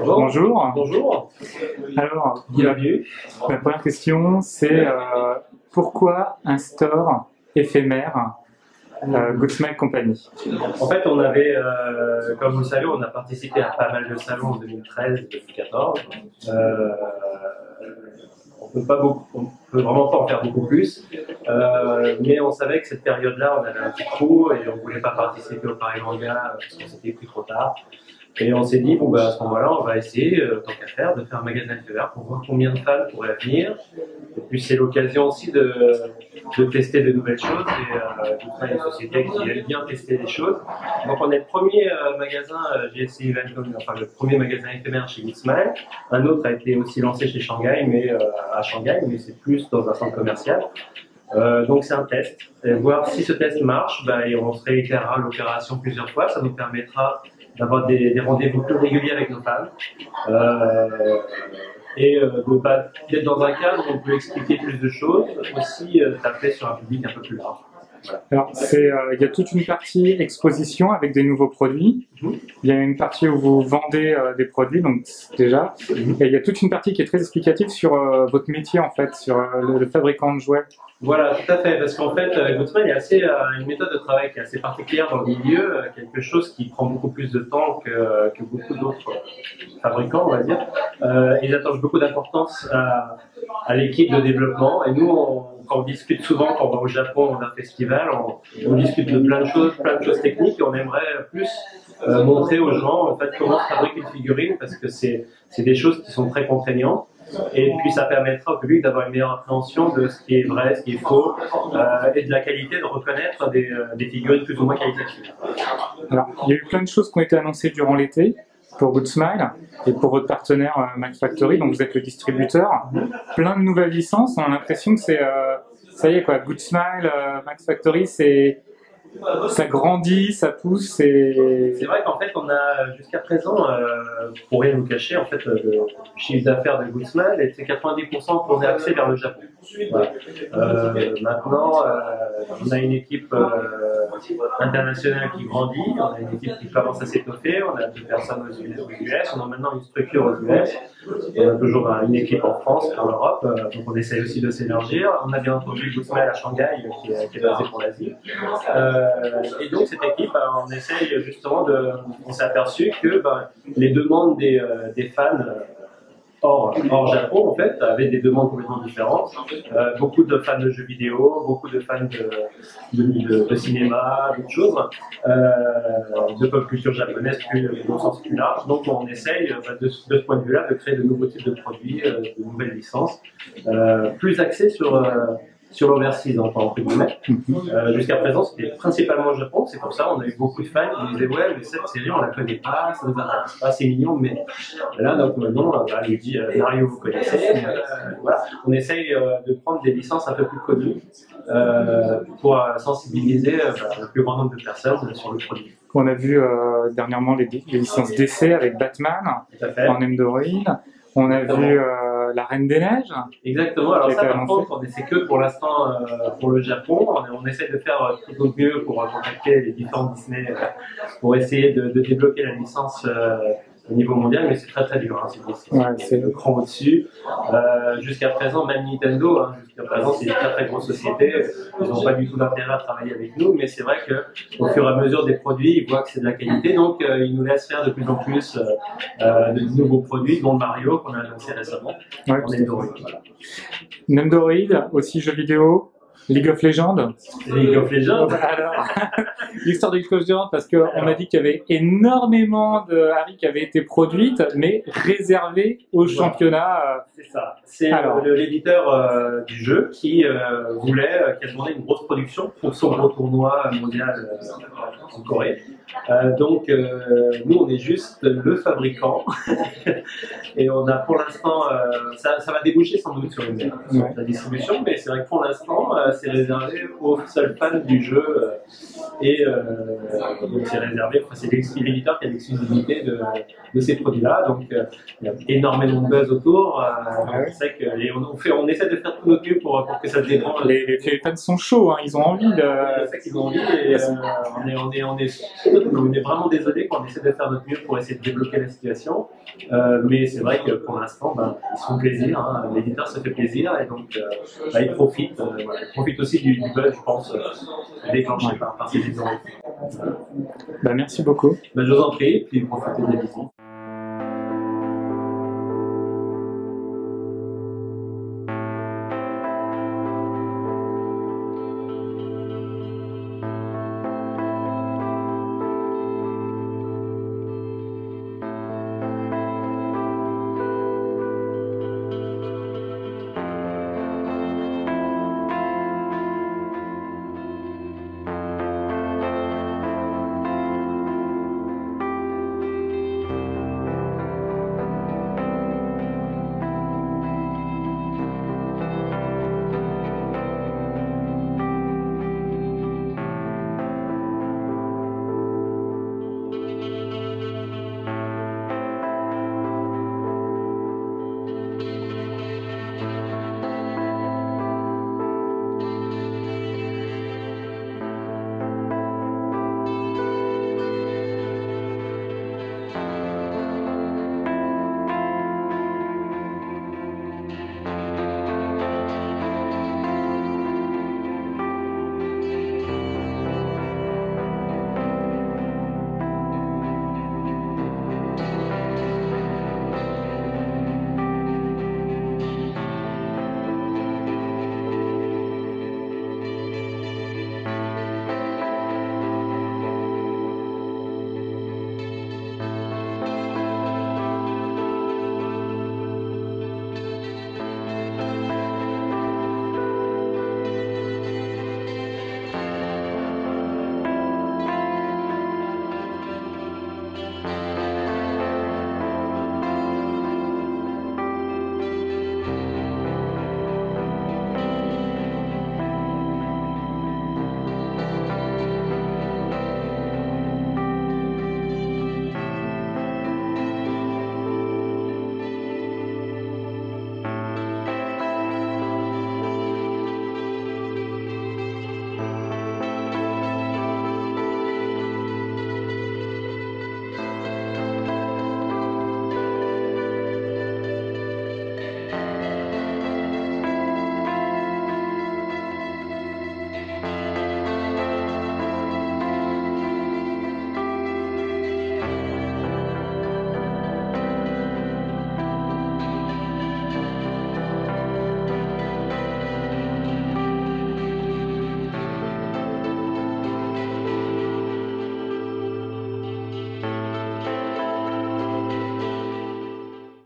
Bonjour. Bonjour. Alors, Bienvenue. la première question, c'est pourquoi un store éphémère Good Smile Company? En fait, on avait, comme vous le savez, on a participé à pas mal de salons en 2013-2014. On peut vraiment pas en faire beaucoup plus, mais on savait que cette période-là, on avait un petit trou et on voulait pas participer au Paris Manga parce qu'on s'était pris trop tard. Et on s'est dit, bon, bah, à ce moment-là, on va essayer, tant qu'à faire, de faire un magasin éphémère pour voir combien de fans pourraient venir. Et puis, c'est l'occasion aussi de tester de nouvelles choses. Et tout ça, une société qui aime bien tester des choses. Donc, on est le premier magasin GSC Event, enfin, le premier magasin éphémère chez Good Smile. Un autre a été aussi lancé chez Shanghai, mais à Shanghai, mais c'est plus dans un centre commercial. Donc c'est un test, et voir si ce test marche, bah, et on se réitérera l'opération plusieurs fois, ça nous permettra d'avoir des rendez-vous plus réguliers avec nos fans, d'être dans un cadre où on peut expliquer plus de choses, aussi taper sur un public un peu plus large. Voilà. Alors, il y a toute une partie exposition avec des nouveaux produits. Il y a une partie où vous vendez des produits, donc déjà. Et il y a toute une partie qui est très explicative sur votre métier, en fait, sur le fabricant de jouets. Voilà, tout à fait, parce qu'en fait, Good Smile est une méthode de travail qui est assez particulière dans le milieu, quelque chose qui prend beaucoup plus de temps que beaucoup d'autres fabricants, on va dire. Ils attachent beaucoup d'importance à l'équipe de développement, et nous, quand on discute souvent, quand on va au Japon, dans un festival, on discute de plein de choses techniques, et on aimerait plus montrer aux gens en fait comment se fabrique une figurine, parce que c'est des choses qui sont très contraignantes. Et puis ça permettra au public d'avoir une meilleure appréhension de ce qui est vrai, ce qui est faux, et de la qualité, de reconnaître des figurines plus ou moins qualitatives. Alors, il y a eu plein de choses qui ont été annoncées durant l'été pour Good Smile et pour votre partenaire Max Factory, donc vous êtes le distributeur. Plein de nouvelles licences, on a l'impression que c'est, ça y est quoi, Good Smile, Max Factory, ça grandit, ça pousse. C'est vrai qu'en fait, on a jusqu'à présent, pour rien nous cacher, en fait, le chiffre d'affaires de Good Smile était 90% tourné axé vers le Japon. Voilà. Maintenant, on a une équipe internationale qui grandit, on a une équipe qui commence à s'étoffer, on a 2 personnes aux US, on a maintenant une structure aux US, on a toujours une équipe en France, pour l'Europe, donc on essaye aussi de s'élargir. On a bien entendu Good Smile à Shanghai, qui est basé pour l'Asie. Et donc cette équipe, on essaye justement on s'est aperçu que les demandes des fans hors Japon, en fait, avaient des demandes complètement différentes. Beaucoup de fans de jeux vidéo, beaucoup de fans de cinéma, d'autres choses, de pop culture japonaise au sens plus large. Donc on essaye de ce point de vue-là de créer de nouveaux types de produits, de nouvelles licences, plus axées sur l'overseas, entre guillemets. Jusqu'à présent, c'était principalement au Japon, c'est pour ça on a eu beaucoup de fans qui disaient ouais, mais cette série on la connaît pas, ça nous intéresse pas, c'est mignon, mais là donc maintenant, lui dit Mario vous connaissez, voilà, on essaye de prendre des licences un peu plus connues pour sensibiliser le plus grand nombre de personnes sur le produit. On a vu dernièrement les licences d'essai avec Batman en Endoroid. On a vu La Reine des Neiges. Exactement. Alors ça, par contre, c'est que pour l'instant pour le Japon. On essaie de faire tout au mieux pour contacter les différents Disney pour essayer de débloquer la licence au niveau mondial, mais c'est très dur. Hein, c'est le cran au-dessus. Jusqu'à présent, même Nintendo, jusqu'à présent, c'est une très grosse société. Ils n'ont pas du tout d'intérêt à travailler avec nous, mais c'est vrai qu'au fur et à mesure des produits, ils voient que c'est de la qualité, donc ils nous laissent faire de plus en plus de nouveaux produits, dont Mario qu'on a annoncé récemment. Ouais, Nendoroid, aussi jeux vidéo. League of Legends. League of Legends. Alors, l'histoire de League of Legends, parce qu'on a dit qu'il y avait énormément de Harry qui avaient été produites, mais réservées au championnat. C'est ça. C'est l'éditeur du jeu qui a demandé une grosse production pour son gros tournoi mondial en Corée. Donc, nous, on est juste le fabricant. Et on a pour l'instant, ça va déboucher sans doute sur la distribution, mais c'est vrai que pour l'instant, c'est réservé aux seuls fans du jeu. Donc c'est réservé, c'est l'éditeur qui a l'exclusivité de ces produits-là. Donc, il y a énormément de buzz autour. On essaie de faire tout notre mieux pour que ça se débranche. Les fans sont chauds, hein, ils ont envie de. C'est ça qu'ils ont envie. Et, on est vraiment désolé quand on essaie de faire notre mieux pour essayer de débloquer la situation. Mais c'est vrai que pour l'instant, ils se font plaisir, hein, l'éditeur se fait plaisir et donc il profite, il profite aussi du buzz, je pense, déclenché par ces éditions. Merci beaucoup. Je vous en prie, puis profitez de la visite.